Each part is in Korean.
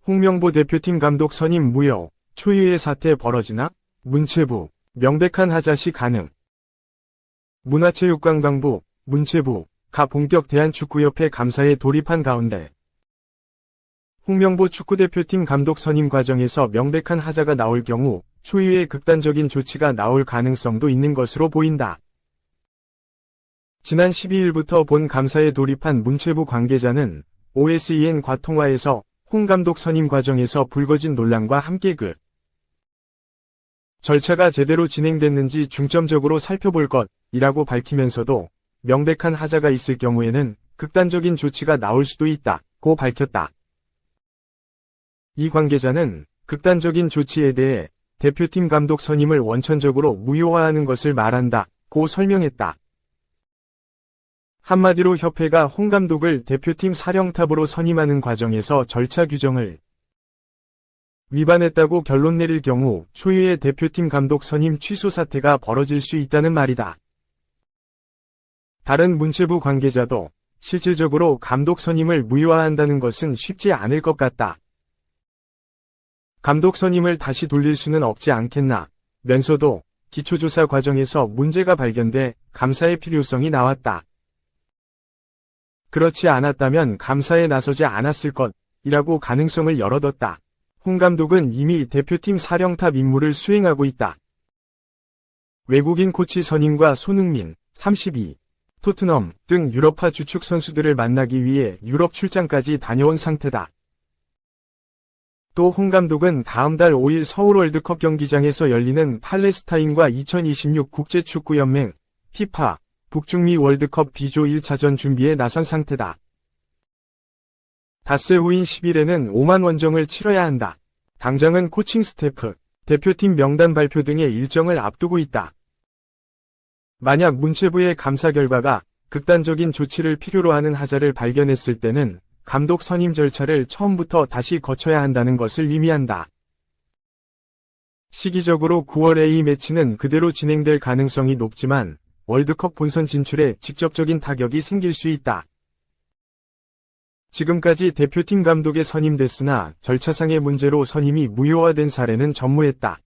홍명보 대표팀 감독 선임 무효, 초유의 사태 벌어지나? 문체부, 명백한 하자시 가능. 문화체육관광부, 문체부, 가 본격 대한축구협회 감사에 돌입한 가운데 홍명보 축구대표팀 감독 선임 과정에서 명백한 하자가 나올 경우 초유의 극단적인 조치가 나올 가능성도 있는 것으로 보인다. 지난 12일부터 본 감사에 돌입한 문체부 관계자는 OSEN과 통화에서 홍 감독 선임 과정에서 불거진 논란과 함께 그 절차가 제대로 진행됐는지 중점적으로 살펴볼 것이라고 밝히면서도 명백한 하자가 있을 경우에는 극단적인 조치가 나올 수도 있다고 밝혔다. 이 관계자는 극단적인 조치에 대해 대표팀 감독 선임을 원천적으로 무효화하는 것을 말한다고 설명했다. 한마디로 협회가 홍 감독을 대표팀 사령탑으로 선임하는 과정에서 절차 규정을 위반했다고 결론 내릴 경우 초유의 대표팀 감독 선임 취소 사태가 벌어질 수 있다는 말이다. 다른 문체부 관계자도 실질적으로 감독 선임을 무효화한다는 것은 쉽지 않을 것 같다. 감독 선임을 다시 돌릴 수는 없지 않겠나 면서도 기초조사 과정에서 문제가 발견돼 감사의 필요성이 나왔다. 그렇지 않았다면 감사에 나서지 않았을 것이라고 가능성을 열어뒀다. 홍 감독은 이미 대표팀 사령탑 임무를 수행하고 있다. 외국인 코치 선임과 손흥민, 32, 토트넘 등 유럽파 주축 선수들을 만나기 위해 유럽 출장까지 다녀온 상태다. 또 홍 감독은 다음 달 5일 서울 월드컵 경기장에서 열리는 팔레스타인과 2026 국제축구연맹 FIFA 북중미 월드컵 B조 1차전 준비에 나선 상태다. 닷새 후인 10일에는 오만 원정을 치러야 한다. 당장은 코칭 스태프, 대표팀 명단 발표 등의 일정을 앞두고 있다. 만약 문체부의 감사 결과가 극단적인 조치를 필요로 하는 하자를 발견했을 때는 감독 선임 절차를 처음부터 다시 거쳐야 한다는 것을 의미한다. 시기적으로 9월 A매치는 그대로 진행될 가능성이 높지만 월드컵 본선 진출에 직접적인 타격이 생길 수 있다. 지금까지 대표팀 감독에 선임됐으나 절차상의 문제로 선임이 무효화된 사례는 전무했다.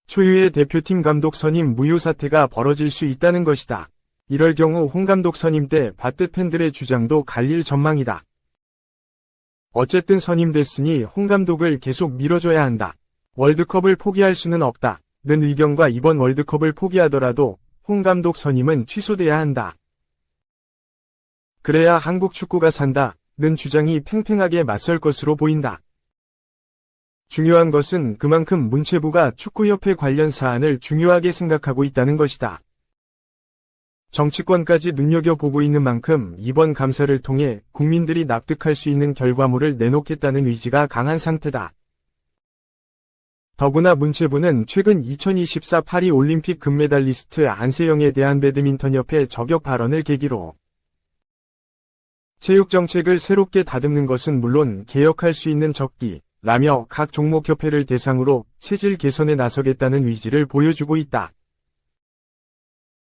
초유의 대표팀 감독 선임 무효 사태가 벌어질 수 있다는 것이다. 이럴 경우 홍 감독 선임 때 바뜻 팬들의 주장도 갈릴 전망이다. 어쨌든 선임됐으니 홍 감독을 계속 밀어줘야 한다. 월드컵을 포기할 수는 없다. 는 의견과 이번 월드컵을 포기하더라도 홍 감독 선임은 취소돼야 한다. 그래야 한국 축구가 산다. 는 주장이 팽팽하게 맞설 것으로 보인다. 중요한 것은 그만큼 문체부가 축구협회 관련 사안을 중요하게 생각하고 있다는 것이다. 정치권까지 눈여겨보고 있는 만큼 이번 감사를 통해 국민들이 납득할 수 있는 결과물을 내놓겠다는 의지가 강한 상태다. 더구나 문체부는 최근 2024 파리 올림픽 금메달리스트 안세영에 대한 배드민턴협회 저격 발언을 계기로 체육정책을 새롭게 다듬는 것은 물론 개혁할 수 있는 적기라며 각 종목협회를 대상으로 체질 개선에 나서겠다는 의지를 보여주고 있다.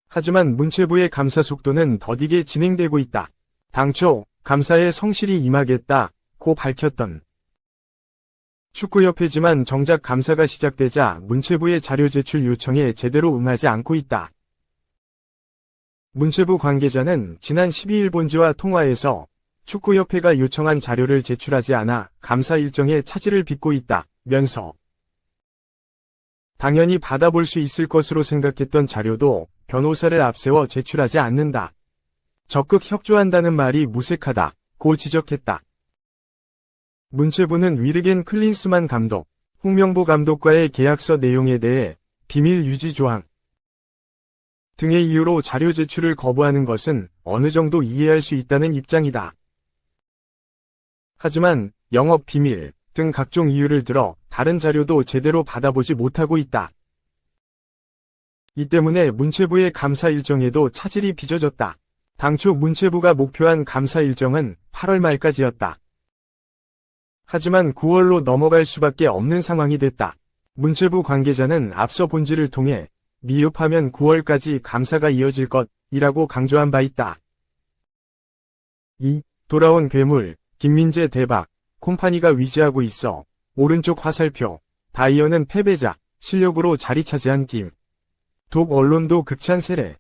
하지만 문체부의 감사 속도는 더디게 진행되고 있다. 당초 감사에 성실히 임하겠다고 밝혔던 축구협회지만 정작 감사가 시작되자 문체부의 자료 제출 요청에 제대로 응하지 않고 있다. 문체부 관계자는 지난 12일 본지와 통화에서 축구협회가 요청한 자료를 제출하지 않아 감사 일정에 차질을 빚고 있다면서 당연히 받아볼 수 있을 것으로 생각했던 자료도 변호사를 앞세워 제출하지 않는다. 적극 협조한다는 말이 무색하다고 지적했다. 문체부는 위르겐 클린스만 감독, 홍명보 감독과의 계약서 내용에 대해 비밀 유지 조항 등의 이유로 자료 제출을 거부하는 것은 어느 정도 이해할 수 있다는 입장이다. 하지만 영업 비밀 등 각종 이유를 들어 다른 자료도 제대로 받아보지 못하고 있다. 이 때문에 문체부의 감사 일정에도 차질이 빚어졌다. 당초 문체부가 목표한 감사 일정은 8월 말까지였다. 하지만 9월로 넘어갈 수밖에 없는 상황이 됐다. 문체부 관계자는 앞서 본지를 통해 미흡하면 9월까지 감사가 이어질 것이라고 강조한 바 있다. 2. 돌아온 괴물, 김민재 대박, 콤파니가 위지하고 있어. 오른쪽 화살표, 다이어는 패배자, 실력으로 자리 차지한 김. 독 언론도 극찬 세례.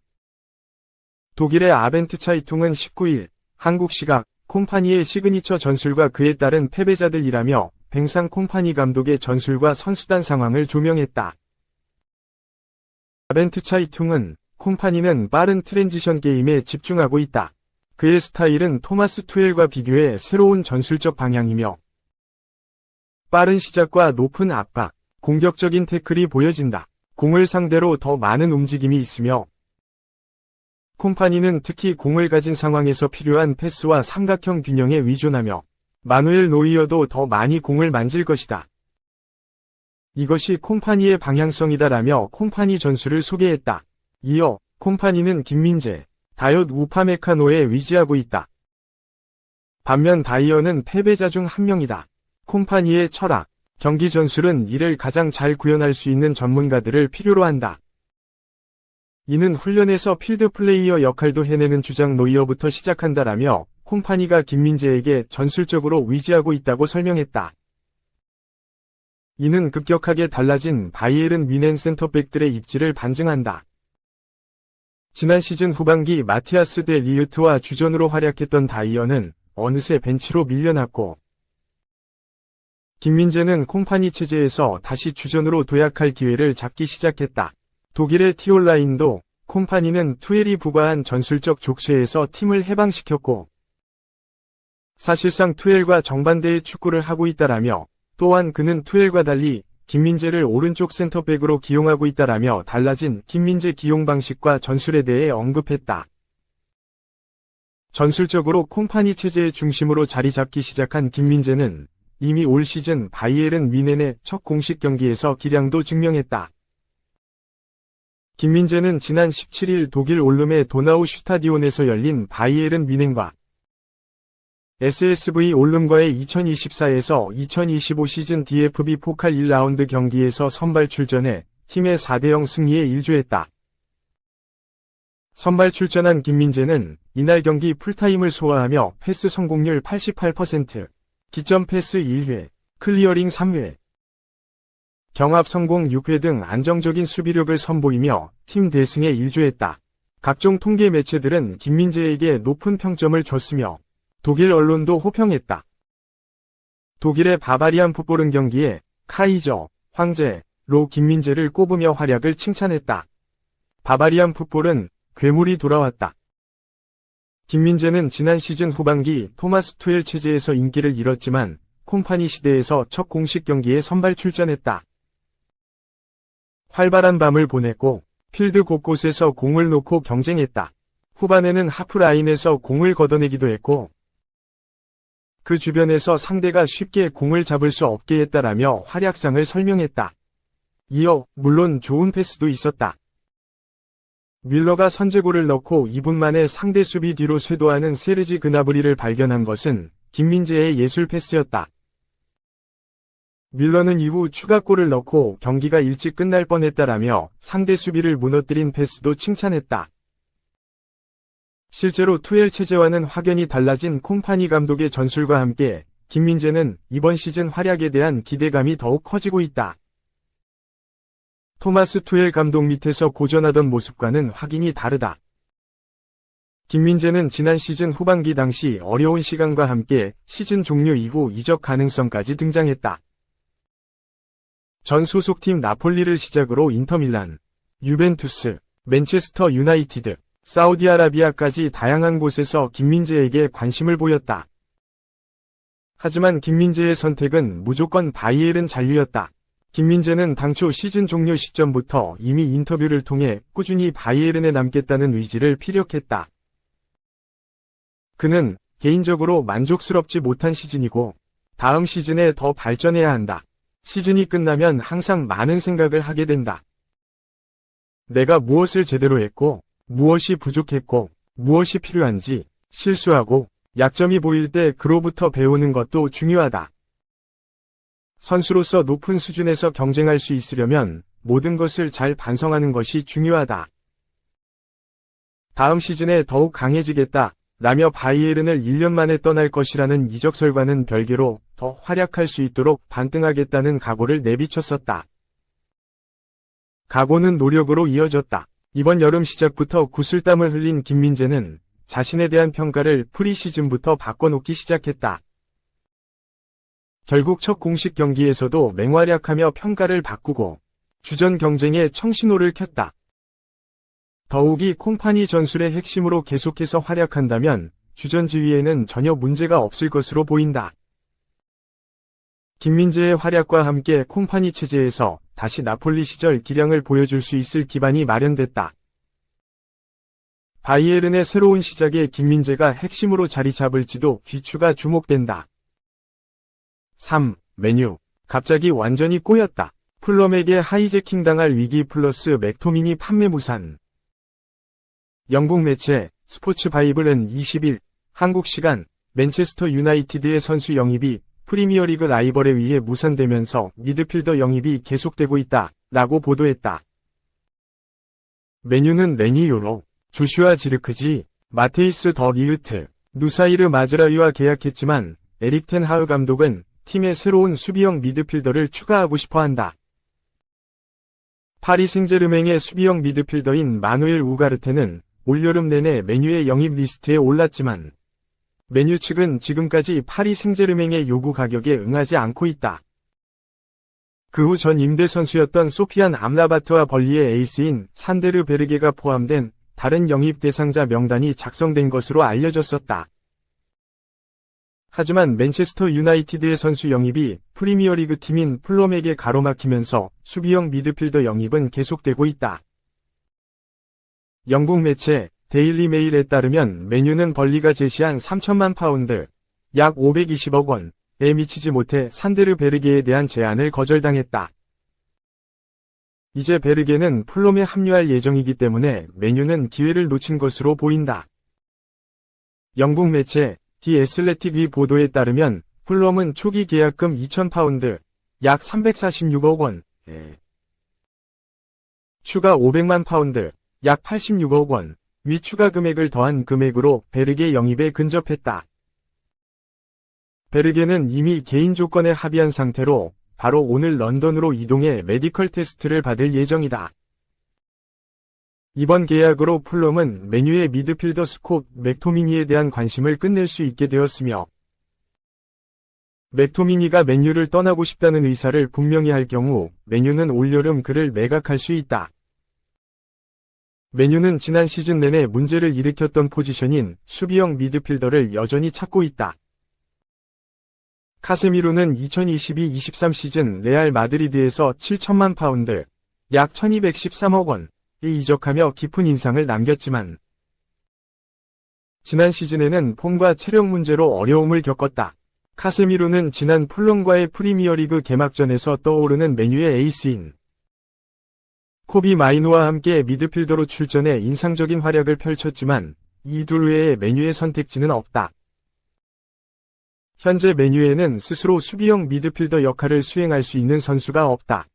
독일의 아벤트 차이퉁은 19일, 한국 시각, 콤파니의 시그니처 전술과 그에 따른 패배자들이라며 뱅상 콤파니 감독의 전술과 선수단 상황을 조명했다. 아벤트 차이퉁은 콤파니는 빠른 트랜지션 게임에 집중하고 있다. 그의 스타일은 토마스 투엘과 비교해 새로운 전술적 방향이며 빠른 시작과 높은 압박, 공격적인 태클이 보여진다. 공을 상대로 더 많은 움직임이 있으며 콤파니는 특히 공을 가진 상황에서 필요한 패스와 삼각형 균형에 위존하며 마누엘 노이어도 더 많이 공을 만질 것이다. 이것이 콤파니의 방향성이다라며 콤파니 전술을 소개했다. 이어 콤파니는 김민재, 다이엇 우파메카노에 위지하고 있다. 반면 다이어는 패배자 중 한 명이다. 콤파니의 철학, 경기 전술은 이를 가장 잘 구현할 수 있는 전문가들을 필요로 한다. 이는 훈련에서 필드 플레이어 역할도 해내는 주장 노이어부터 시작한다라며 콤파니가 김민재에게 전술적으로 위지하고 있다고 설명했다. 이는 급격하게 달라진 바이에른 뮌헨 센터백들의 입지를 반증한다. 지난 시즌 후반기 마티아스 데 리우트와 주전으로 활약했던 다이어는 어느새 벤치로 밀려났고 김민재는 콤파니 체제에서 다시 주전으로 도약할 기회를 잡기 시작했다. 독일의 티올라인도 콤파니는 투엘이 부과한 전술적 족쇄에서 팀을 해방시켰고 사실상 투엘과 정반대의 축구를 하고 있다라며 또한 그는 투엘과 달리 김민재를 오른쪽 센터백으로 기용하고 있다라며 달라진 김민재 기용 방식과 전술에 대해 언급했다. 전술적으로 콤파니 체제의 중심으로 자리 잡기 시작한 김민재는 이미 올 시즌 바이에른 뮌헨의 첫 공식 경기에서 기량도 증명했다. 김민재는 지난 17일 독일 올름의 도나우 슈타디온에서 열린 바이에른 뮌헨과 SSV 올름과의 2024에서 2025 시즌 DFB 포칼 1라운드 경기에서 선발 출전해 팀의 4대0 승리에 일조했다. 선발 출전한 김민재는 이날 경기 풀타임을 소화하며 패스 성공률 88%, 기점 패스 1회, 클리어링 3회, 경합 성공 6회 등 안정적인 수비력을 선보이며 팀 대승에 일조했다. 각종 통계 매체들은 김민재에게 높은 평점을 줬으며 독일 언론도 호평했다. 독일의 바바리안 풋볼은 경기에 카이저, 황제로 김민재를 꼽으며 활약을 칭찬했다. 바바리안 풋볼은 괴물이 돌아왔다. 김민재는 지난 시즌 후반기 토마스 투엘 체제에서 인기를 잃었지만 콤파니 시대에서 첫 공식 경기에 선발 출전했다. 활발한 밤을 보냈고 필드 곳곳에서 공을 놓고 경쟁했다. 후반에는 하프라인에서 공을 걷어내기도 했고 그 주변에서 상대가 쉽게 공을 잡을 수 없게 했다라며 활약상을 설명했다. 이어 물론 좋은 패스도 있었다. 뮬러가 선제골을 넣고 2분 만에 상대 수비 뒤로 쇄도하는 세르지 그나브리를 발견한 것은 김민재의 예술 패스였다. 뮬러는 이후 추가골을 넣고 경기가 일찍 끝날 뻔했다라며 상대 수비를 무너뜨린 패스도 칭찬했다. 실제로 투엘 체제와는 확연히 달라진 콤파니 감독의 전술과 함께 김민재는 이번 시즌 활약에 대한 기대감이 더욱 커지고 있다. 토마스 투엘 감독 밑에서 고전하던 모습과는 확연히 다르다. 김민재는 지난 시즌 후반기 당시 어려운 시간과 함께 시즌 종료 이후 이적 가능성까지 등장했다. 전 소속팀 나폴리를 시작으로 인터밀란, 유벤투스, 맨체스터 유나이티드, 사우디아라비아까지 다양한 곳에서 김민재에게 관심을 보였다. 하지만 김민재의 선택은 무조건 바이에른 잔류였다. 김민재는 당초 시즌 종료 시점부터 이미 인터뷰를 통해 꾸준히 바이에른에 남겠다는 의지를 피력했다. 그는 개인적으로 만족스럽지 못한 시즌이고 다음 시즌에 더 발전해야 한다. 시즌이 끝나면 항상 많은 생각을 하게 된다. 내가 무엇을 제대로 했고 무엇이 부족했고 무엇이 필요한지 실수하고 약점이 보일 때 그로부터 배우는 것도 중요하다. 선수로서 높은 수준에서 경쟁할 수 있으려면 모든 것을 잘 반성하는 것이 중요하다. 다음 시즌에 더욱 강해지겠다 라며 바이에른을 1년 만에 떠날 것이라는 이적설과는 별개로 더 활약할 수 있도록 반등하겠다는 각오를 내비쳤었다. 각오는 노력으로 이어졌다. 이번 여름 시작부터 구슬땀을 흘린 김민재는 자신에 대한 평가를 프리시즌부터 바꿔놓기 시작했다. 결국 첫 공식 경기에서도 맹활약하며 평가를 바꾸고 주전 경쟁에 청신호를 켰다. 더욱이 콤파니 전술의 핵심으로 계속해서 활약한다면 주전 지위에는 전혀 문제가 없을 것으로 보인다. 김민재의 활약과 함께 콤파니 체제에서 다시 나폴리 시절 기량을 보여줄 수 있을 기반이 마련됐다. 바이에른의 새로운 시작에 김민재가 핵심으로 자리 잡을지도 귀추가 주목된다. 3. 메뉴. 갑자기 완전히 꼬였다. 풀럼에게 하이제킹당할 위기 플러스 맥토미니 판매 무산. 영국 매체 스포츠 바이블은 20일 한국 시간 맨체스터 유나이티드의 선수 영입이 프리미어리그 라이벌에 의해 무산되면서 미드필더 영입이 계속되고 있다 라고 보도했다. 메뉴는 레니 요로, 조슈아 지르크지, 마테이스 더 리흐트, 누사이르 마즈라위와 계약했지만 에릭 텐 하흐 감독은 팀의 새로운 수비형 미드필더를 추가하고 싶어한다. 파리 생제르맹의 수비형 미드필더인 마누엘 우가르테는 올여름 내내 메뉴의 영입 리스트에 올랐지만 메뉴 측은 지금까지 파리 생제르맹의 요구 가격에 응하지 않고 있다. 그 후 전 임대 선수였던 소피안 암라바트와 벌리의 에이스인 산데르 베르게가 포함된 다른 영입 대상자 명단이 작성된 것으로 알려졌었다. 하지만 맨체스터 유나이티드의 선수 영입이 프리미어리그 팀인 풀럼에게 가로막히면서 수비형 미드필더 영입은 계속되고 있다. 영국 매체 데일리 메일에 따르면 메뉴는 벌리가 제시한 3천만 파운드, 약 520억 원에 미치지 못해 산데르 베르게에 대한 제안을 거절당했다. 이제 베르게는 풀럼에 합류할 예정이기 때문에 메뉴는 기회를 놓친 것으로 보인다. 영국 매체 디 애슬레틱의 보도에 따르면 풀럼은 초기 계약금 2,000파운드, 약 346억 원에 추가 500만 파운드, 약 86억 원, 위 추가 금액을 더한 금액으로 베르게 영입에 근접했다. 베르게는 이미 개인 조건에 합의한 상태로 바로 오늘 런던으로 이동해 메디컬 테스트를 받을 예정이다. 이번 계약으로 풀럼은 메뉴의 미드필더 스콧 맥토미니에 대한 관심을 끝낼 수 있게 되었으며 맥토미니가 맨유를 떠나고 싶다는 의사를 분명히 할 경우 맨유는 올여름 그를 매각할 수 있다. 맨유는 지난 시즌 내내 문제를 일으켰던 포지션인 수비형 미드필더를 여전히 찾고 있다. 카세미로는 2022-23 시즌 레알 마드리드에서 7천만 파운드, 약 1213억 원에 이적하며 깊은 인상을 남겼지만 지난 시즌에는 폼과 체력 문제로 어려움을 겪었다. 카세미로는 지난 풀럼과의 프리미어리그 개막전에서 떠오르는 맨유의 에이스인 코비 마이노와 함께 미드필더로 출전해 인상적인 활약을 펼쳤지만 이 둘 외에 맨유의 선택지는 없다. 현재 맨유에는 스스로 수비형 미드필더 역할을 수행할 수 있는 선수가 없다.